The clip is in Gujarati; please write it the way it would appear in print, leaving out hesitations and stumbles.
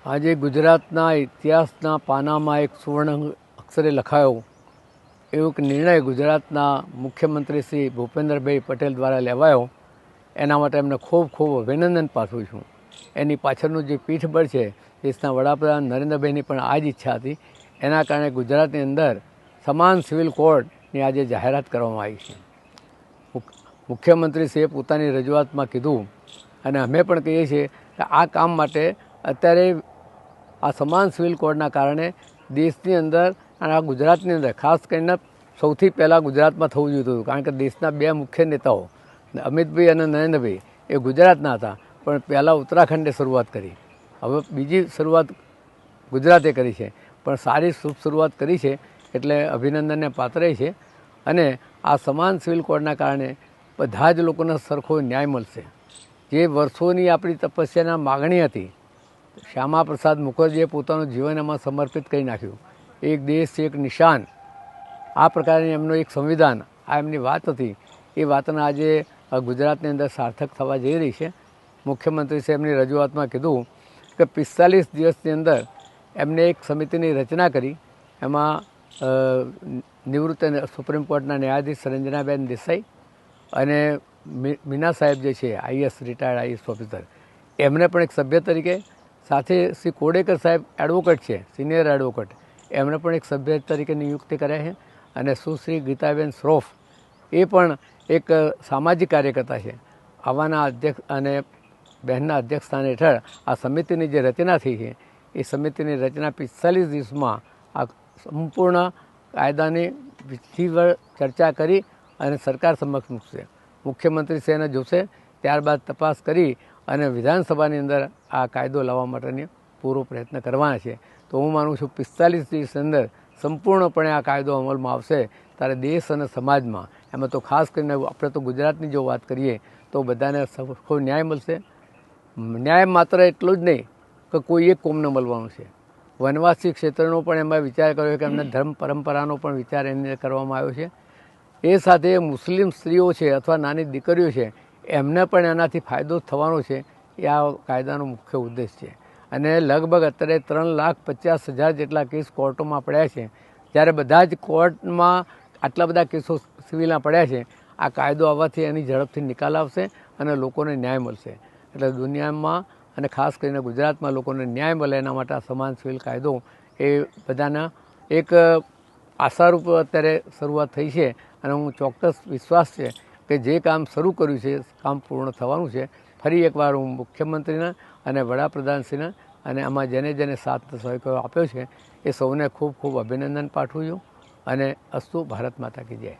આજે ગુજરાતના ઇતિહાસના પાનામાં એક સુવર્ણ અક્ષરે લખાયો એવો એક નિર્ણય ગુજરાતના મુખ્યમંત્રી શ્રી ભૂપેન્દ્રભાઈ પટેલ દ્વારા લેવાયો. એના માટે એમને ખૂબ ખૂબ અભિનંદન પાઠવું છું. એની પાછળનું જે પીઠબળ છે, દેશના વડાપ્રધાન નરેન્દ્રભાઈની પણ આ જ ઈચ્છા હતી. એના કારણે ગુજરાતની અંદર સમાન સિવિલ કોડની આજે જાહેરાત કરવામાં આવી છે. મુખ્યમંત્રીશ્રીએ પોતાની રજૂઆતમાં કીધું અને અમે પણ કહીએ છીએ કે આ કામ માટે અત્યારે આ સમાન સિવિલ કોડના કારણે દેશની અંદર અને આ ગુજરાતની અંદર ખાસ કરીને સૌથી પહેલાં ગુજરાતમાં થવું જોઈતું હતું. કારણ કે દેશના બે મુખ્ય નેતાઓ અમિતભાઈ અને નરેન્દ્રભાઈ એ ગુજરાતના હતા, પણ પહેલાં ઉત્તરાખંડે શરૂઆત કરી. હવે બીજી શરૂઆત ગુજરાતે કરી છે, પણ સારી શુભ શરૂઆત કરી છે એટલે અભિનંદનને પાત્ર છે. અને આ સમાન સિવિલ કોડના કારણે બધા જ લોકોને સરખો ન્યાય મળશે. જે વર્ષોની આપણી તપસ્યાના માગણી હતી, શ્યામા પ્રસાદ મુખર્જીએ પોતાનું જીવન એમાં સમર્પિત કરી નાખ્યું. એક દેશ એક નિશાન, આ પ્રકારની એમનું એક સંવિધાન, આ એમની વાત હતી. એ વાતના આજે ગુજરાતની અંદર સાર્થક થવા જઈ રહી છે. મુખ્યમંત્રીશ્રીએ એમની રજૂઆતમાં કીધું કે 45 દિવસની અંદર એમને એક સમિતિની રચના કરી. એમાં નિવૃત્ત સુપ્રીમ કોર્ટના ન્યાયાધીશ રંજનાબેન દેસાઈ અને મીના સાહેબ જે છે આઈએસ રિટાયર્ડ આઈએસ ઓફિસર, એમને પણ એક સભ્ય તરીકે, સાથે શ્રી કોડેકર સાહેબ એડવોકેટ છે, સિનિયર એડવોકેટ, એમને પણ એક સભ્ય તરીકે નિયુક્તિ કર્યા છે. અને સુશ્રી ગીતાબેન શ્રોફ એ પણ એક સામાજિક કાર્યકર્તા છે. આવાના અધ્યક્ષ અને બહેનના અધ્યક્ષ સ્થાન હેઠળ આ સમિતિની જે રચના થઈ છે, એ સમિતિની રચના 45 દિવસમાં આ સંપૂર્ણ કાયદાની વિધિવર ચર્ચા કરી અને સરકાર સમક્ષ મૂકશે. મુખ્યમંત્રી શ્રી એને જોશે, ત્યારબાદ તપાસ કરી અને વિધાનસભાની અંદર આ કાયદો લાવવા માટેની પૂરો પ્રયત્ન કરવાના છે. તો હું માનું છું 45 દિવસની અંદર સંપૂર્ણપણે આ કાયદો અમલમાં આવશે. ત્યારે દેશ અને સમાજમાં, એમાં તો ખાસ કરીને આપણે તો ગુજરાતની જો વાત કરીએ તો બધાને સરખો ન્યાય મળશે. ન્યાય માત્ર એટલું જ નહીં કે કોઈ એક કોમને મળવાનું છે. વનવાસી ક્ષેત્રનો પણ એમાં વિચાર કર્યો કે એમને ધર્મ પરંપરાનો પણ વિચાર એને કરવામાં આવ્યો છે. એ સાથે મુસ્લિમ સ્ત્રીઓ છે અથવા નાની દીકરીઓ છે, એમને પણ એનાથી ફાયદો થવાનો છે. એ આ કાયદાનો મુખ્ય ઉદ્દેશ છે. અને લગભગ અત્યારે 3,50,000 જેટલા કેસ કોર્ટોમાં પડ્યા છે. જ્યારે બધા જ કોર્ટમાં આટલા બધા કેસો સિવિલના પડ્યા છે, આ કાયદો આવવાથી એની ઝડપથી નિકાલ આવશે અને લોકોને ન્યાય મળશે. એટલે દુનિયામાં અને ખાસ કરીને ગુજરાતમાં લોકોને ન્યાય મળે એના માટે આ સમાન સિવિલ કાયદો એ બધાના એક આશારૂપ અત્યારે શરૂઆત થઈ છે. અને હું ચોક્કસ વિશ્વાસ છે કે જે કામ શરૂ કર્યું છે કામ પૂર્ણ થવાનું છે. ફરી એકવાર હું મુખ્યમંત્રીના અને વડાપ્રધાનશ્રીના અને આમાં જેને જેને સાથ સહયોગ આપ્યો છે એ સૌને ખૂબ ખૂબ અભિનંદન પાઠવું છું. અને અસ્તુ ભારત માતા કી જય.